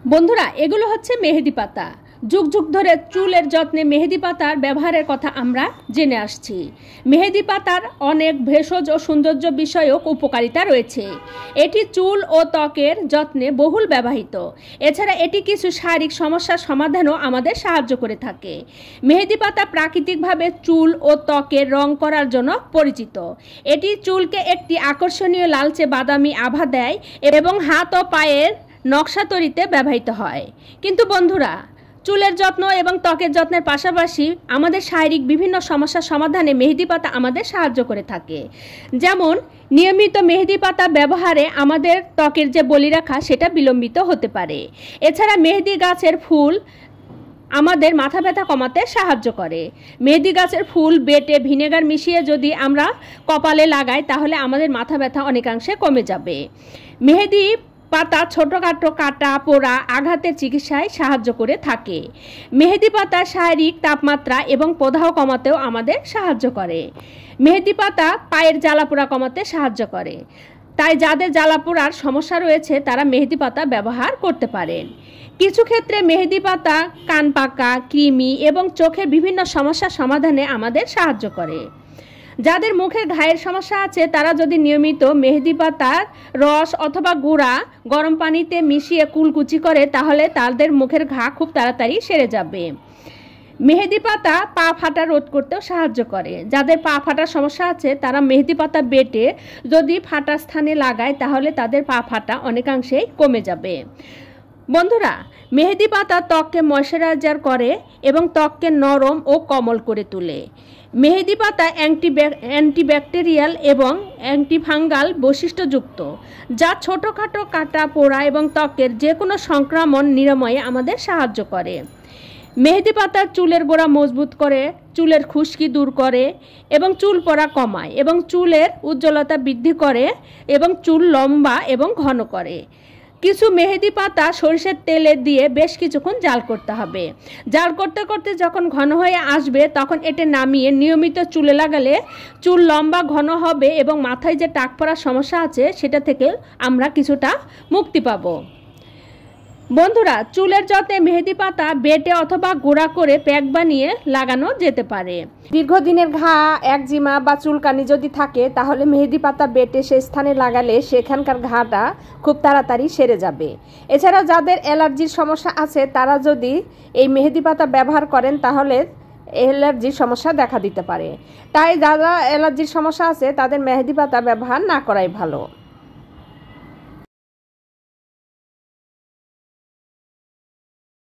বন্ধুরা, এগুলো হচ্ছে মেহেদি পাতা। যুগ যুগ ধরে চুলের যত্নে মেহেদি পাতার ব্যবহারের কথা আমরা জেনে আসছি। মেহেদি পাতার অনেক ভেষজ ও সৌন্দর্য বিষয়ক উপকারিতা রয়েছে। এটি চুল ও ত্বকের যত্নে বহুল ব্যবহৃত। এছাড়া এটি কিছু শারীরিক সমস্যার সমাধানও আমাদের সাহায্য করে থাকে। মেহেদি পাতা প্রাকৃতিকভাবে চুল ও ত্বকের রং করার জন্য পরিচিত। এটি চুলকে একটি আকর্ষণীয় লালচে বাদামি আভা দেয় এবং হাত ও পায়ের নকশা তৈরিতে ব্যবহৃত হয়। কিন্তু বন্ধুরা, চুলের যত্ন এবং ত্বকের যত্নের পাশাপাশি আমাদের শারীরিক বিভিন্ন সমস্যার সমাধানে মেহেদি পাতা আমাদের সাহায্য করে থাকে। যেমন নিয়মিত মেহেদি পাতা ব্যবহারে আমাদের ত্বকের যে বলিরেখা সেটা বিলম্বিত হতে পারে। এছাড়া মেহেদি গাছের ফুল আমাদের মাথা ব্যথা কমাতে সাহায্য করে। মেহেদি গাছের ফুল বেটে ভিনেগার মিশিয়ে যদি আমরা কপালে লাগাই তাহলে আমাদের মাথা ব্যথা অনেকাংশে কমে যাবে। মেহেদি পাতা ছোটোখাটো কাটা পোড়া আঘাতের চিকিৎসায় সাহায্য করে থাকে। মেহেদি পাতা শারীরিক তাপমাত্রা এবং প্রদাহ কমাতেও আমাদের সাহায্য করে। মেহেদি পাতা পায়ের জ্বালাপোড়া কমাতে সাহায্য করে। তাই যাদের জ্বালাপোড়ার সমস্যা রয়েছে তারা মেহেদি পাতা ব্যবহার করতে পারেন। কিছু ক্ষেত্রে মেহেদি পাতা কান পাকা, কৃমি এবং চোখের বিভিন্ন সমস্যার সমাধানে আমাদের সাহায্য করে। যাদের মুখের ঘায়ের সমস্যা আছে তারা যদি নিয়মিত মেহেদি পাতার রস অথবা গুঁড়া গরম পানিতে মিশিয়ে কুলকুচি করে তাহলে তাদের মুখের ঘা খুব তাড়াতাড়ি সেরে যাবে। মেহেদি পাতা পা ফাটা রোধ করতেও সাহায্য করে। যাদের পা ফাটার সমস্যা আছে তারা মেহেদি পাতা বেটে যদি ফাটা স্থানে লাগায় তাহলে তাদের পা ফাটা অনেকাংশেই কমে যাবে। বন্ধুরা, মেহেদি পাতা ত্বককে ময়শ্চারাইজার করে এবং ত্বককে নরম ও কোমল করে তোলে। মেহেদি পাতা অ্যান্টিব্যাকটেরিয়াল এবং অ্যান্টিফাঙ্গাল বৈশিষ্ট্যযুক্ত, যা ছোটোখাটো কাটা পোড়া এবং ত্বকের যে কোনো সংক্রমণ নিরাময়ে আমাদের সাহায্য করে। মেহেদি পাতা চুলের গোড়া মজবুত করে, চুলের খুশকি দূর করে এবং চুল পড়া কমায় এবং চুলের উজ্জ্বলতা বৃদ্ধি করে এবং চুল লম্বা এবং ঘন করে। কিছু মেহেদি পাতা সরিষার তেলে দিয়ে বেশ কিছুক্ষণ জাল করতে হবে। জাল করতে করতে যখন ঘন হয়ে আসবে তখন এটা নামিয়ে নিয়মিত চুলে লাগালে চুল লম্বা ঘন হবে এবং মাথায় যে টাক পড়ার সমস্যা আছে সেটা থেকে আমরা কিছুটা মুক্তি পাব। বন্ধুরা, চুলের যত্নে মেহেদি পাতা বেটে অথবা গুঁড়া করে প্যাক বানিয়ে লাগানো যেতে পারে। দীর্ঘদিনের ঘা, একজিমা বা চুলকানি যদি থাকে তাহলে মেহেদি পাতা বেটে সেই স্থানে লাগালে সেখানকার ঘাটা খুব তাড়াতাড়ি সেরে যাবে। এছাড়া যাদের অ্যালার্জির সমস্যা আছে তারা যদি এই মেহেদি পাতা ব্যবহার করেন তাহলে অ্যালার্জির সমস্যা দেখা দিতে পারে। তাই যারা অ্যালার্জির সমস্যা আছে তাদের মেহেদি পাতা ব্যবহার না করাই ভালো।